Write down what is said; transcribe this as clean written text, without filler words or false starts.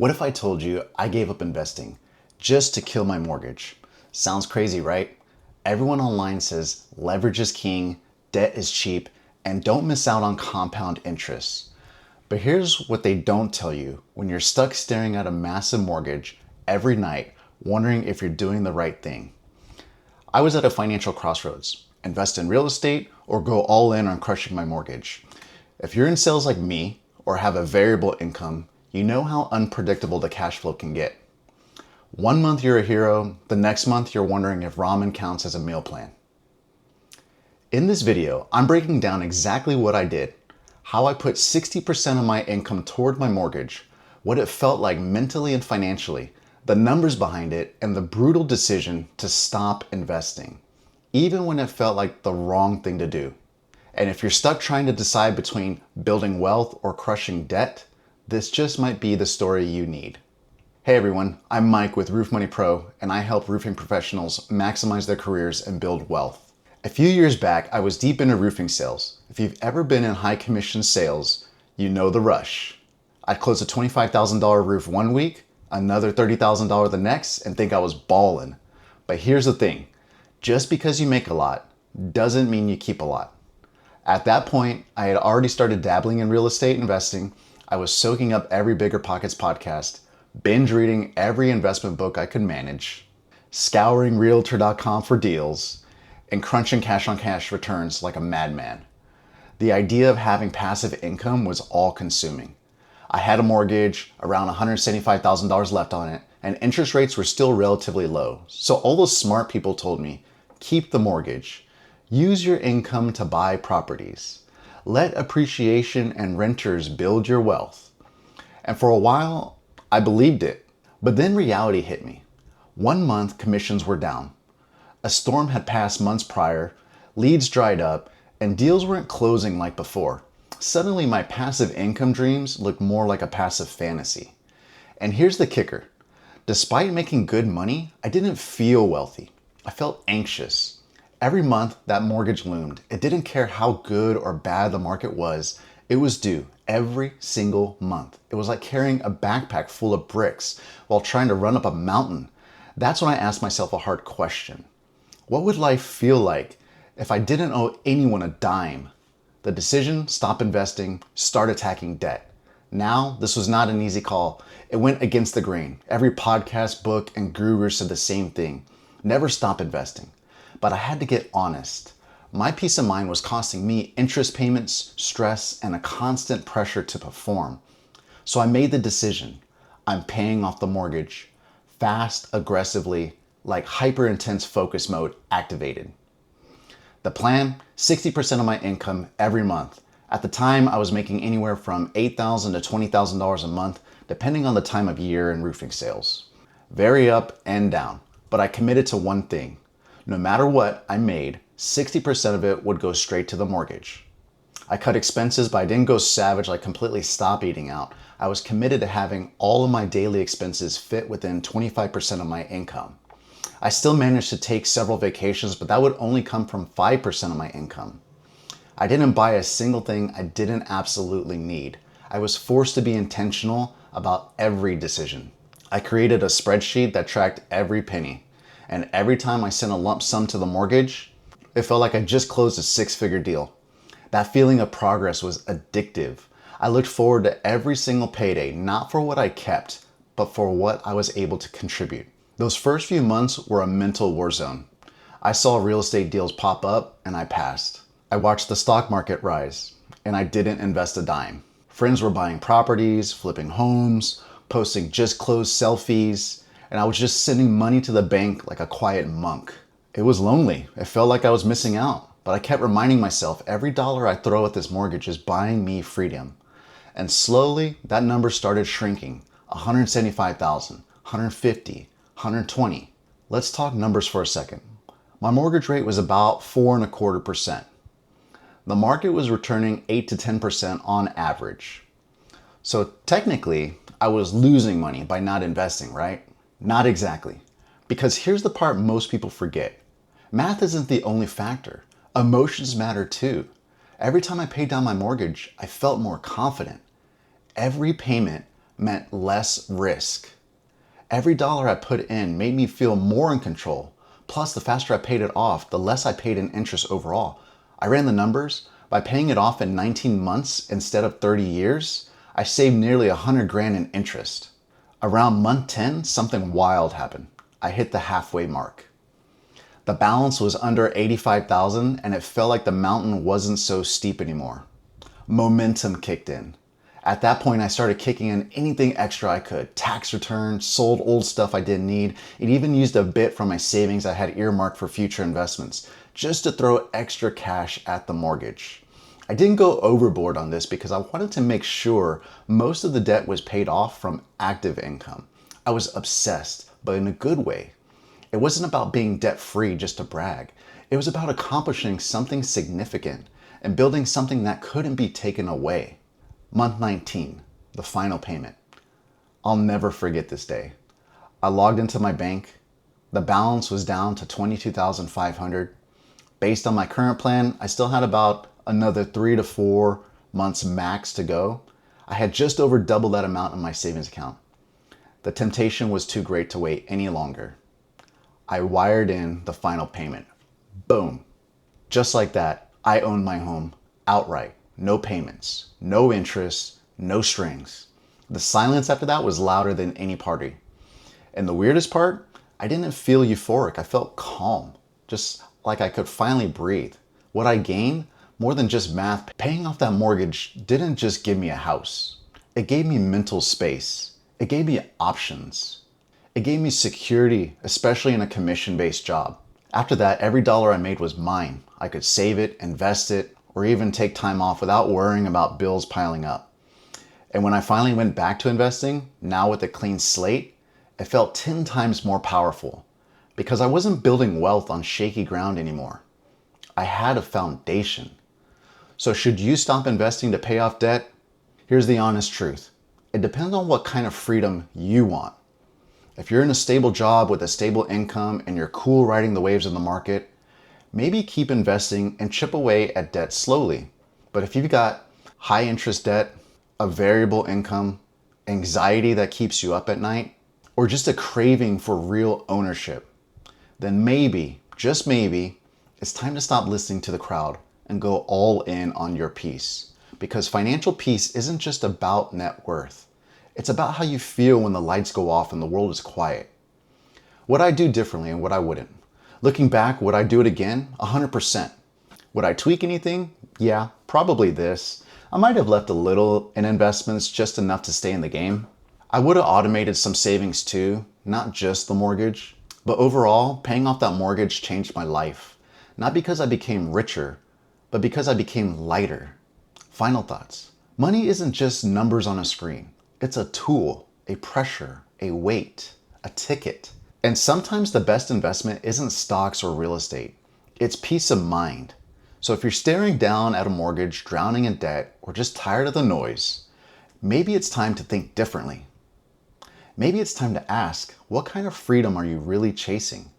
What if I told you I gave up investing just to kill my mortgage? Sounds crazy, right? Everyone online says leverage is king, debt is cheap, and don't miss out on compound interest. But here's what they don't tell you when you're stuck staring at a massive mortgage every night, wondering if you're doing the right thing. I was at a financial crossroads: invest in real estate or go all in on crushing my mortgage. If you're in sales like me or have a variable income, you know how unpredictable the cash flow can get. One month you're a hero, the next month you're wondering if ramen counts as a meal plan. In this video, I'm breaking down exactly what I did, how I put 60% of my income toward my mortgage, what it felt like mentally and financially, the numbers behind it, and the brutal decision to stop investing, even when it felt like the wrong thing to do. And if you're stuck trying to decide between building wealth or crushing debt, this just might be the story you need. Hey everyone, I'm Mike with Roof Money Pro, and I help roofing professionals maximize their careers and build wealth. A few years back, I was deep into roofing sales. If you've ever been in high commission sales, you know the rush. I'd close a $25,000 roof one week, another $30,000 the next, and think I was ballin'. But here's the thing, just because you make a lot doesn't mean you keep a lot. At that point, I had already started dabbling in real estate investing. I was soaking up every BiggerPockets podcast, binge reading every investment book I could manage, scouring Realtor.com for deals, and crunching cash on cash returns like a madman. The idea of having passive income was all consuming. I had a mortgage, around $175,000 left on it, and interest rates were still relatively low. So all those smart people told me, keep the mortgage, use your income to buy properties. Let appreciation and renters build your wealth. And for a while, I believed it. But then reality hit me. 1 month, commissions were down. A storm had passed months prior, leads dried up, and deals weren't closing like before. Suddenly, my passive income dreams looked more like a passive fantasy. And here's the kicker. Despite making good money, I didn't feel wealthy. I felt anxious. Every month, that mortgage loomed. It didn't care how good or bad the market was. It was due every single month. It was like carrying a backpack full of bricks while trying to run up a mountain. That's when I asked myself a hard question. What would life feel like if I didn't owe anyone a dime? The decision: stop investing, start attacking debt. Now, this was not an easy call. It went against the grain. Every podcast, book, and guru said the same thing. Never stop investing. But I had to get honest. My peace of mind was costing me interest payments, stress, and a constant pressure to perform. So I made the decision. I'm paying off the mortgage, fast, aggressively, like hyper-intense focus mode activated. The plan: 60% of my income every month. At the time, I was making anywhere from $8,000 to $20,000 a month, depending on the time of year and roofing sales. Very up and down, but I committed to one thing. No matter what I made, 60% of it would go straight to the mortgage. I cut expenses, but I didn't go savage like completely stop eating out. I was committed to having all of my daily expenses fit within 25% of my income. I still managed to take several vacations, but that would only come from 5% of my income. I didn't buy a single thing I didn't absolutely need. I was forced to be intentional about every decision. I created a spreadsheet that tracked every penny. And every time I sent a lump sum to the mortgage, it felt like I just closed a six-figure deal. That feeling of progress was addictive. I looked forward to every single payday, not for what I kept, but for what I was able to contribute. Those first few months were a mental war zone. I saw real estate deals pop up and I passed. I watched the stock market rise and I didn't invest a dime. Friends were buying properties, flipping homes, posting just closed selfies, and I was just sending money to the bank like a quiet monk. It was lonely. It felt like I was missing out, but I kept reminding myself every dollar I throw at this mortgage is buying me freedom. And slowly that number started shrinking. 175,000, 150, 120. Let's talk numbers for a second. My mortgage rate was about 4.25%. The market was returning 8 to 10% on average. So technically, I was losing money by not investing, right? Not exactly. Because here's the part most people forget. Math isn't the only factor. Emotions matter too. Every time I paid down my mortgage, I felt more confident. Every payment meant less risk. Every dollar I put in made me feel more in control. Plus, the faster I paid it off, the less I paid in interest overall. I ran the numbers. By paying it off in 19 months instead of 30 years, I saved nearly 100 grand in interest. Around month 10, something wild happened. I hit the halfway mark. The balance was under 85,000 and it felt like the mountain wasn't so steep anymore. Momentum kicked in. At that point, I started kicking in anything extra I could. Tax returns, sold old stuff I didn't need, and even used a bit from my savings I had earmarked for future investments, just to throw extra cash at the mortgage. I didn't go overboard on this because I wanted to make sure most of the debt was paid off from active income. I was obsessed, but in a good way. It wasn't about being debt-free just to brag. It was about accomplishing something significant and building something that couldn't be taken away. Month 19, the final payment. I'll never forget this day. I logged into my bank. The balance was down to $22,500. Based on my current plan, I still had about another 3 to 4 months max to go. I had just over double that amount in my savings account. The temptation was too great to wait any longer. I wired in the final payment. Boom. Just like that, I owned my home outright. No payments, no interest, no strings. The silence after that was louder than any party. And the weirdest part, I didn't feel euphoric. I felt calm, just like I could finally breathe. What I gained, more than just math, paying off that mortgage didn't just give me a house. It gave me mental space. It gave me options. It gave me security, especially in a commission-based job. After that, every dollar I made was mine. I could save it, invest it, or even take time off without worrying about bills piling up. And when I finally went back to investing, now with a clean slate, it felt 10 times more powerful because I wasn't building wealth on shaky ground anymore. I had a foundation. So should you stop investing to pay off debt? Here's the honest truth. It depends on what kind of freedom you want. If you're in a stable job with a stable income and you're cool riding the waves of the market, maybe keep investing and chip away at debt slowly. But if you've got high interest debt, a variable income, anxiety that keeps you up at night, or just a craving for real ownership, then maybe, just maybe, it's time to stop listening to the crowd and go all in on your peace. Because financial peace isn't just about net worth. It's about how you feel when the lights go off and the world is quiet. What I do differently and what I wouldn't. Looking back, would I do it again? 100%. Would I tweak anything? Yeah, probably this. I might have left a little in investments, just enough to stay in the game. I would have automated some savings too, not just the mortgage. But overall, paying off that mortgage changed my life. Not because I became richer, but because I became lighter. Final thoughts. Money isn't just numbers on a screen. It's a tool, a pressure, a weight, a ticket. And sometimes the best investment isn't stocks or real estate. It's peace of mind. So if you're staring down at a mortgage, drowning in debt, or just tired of the noise, maybe it's time to think differently. Maybe it's time to ask, what kind of freedom are you really chasing?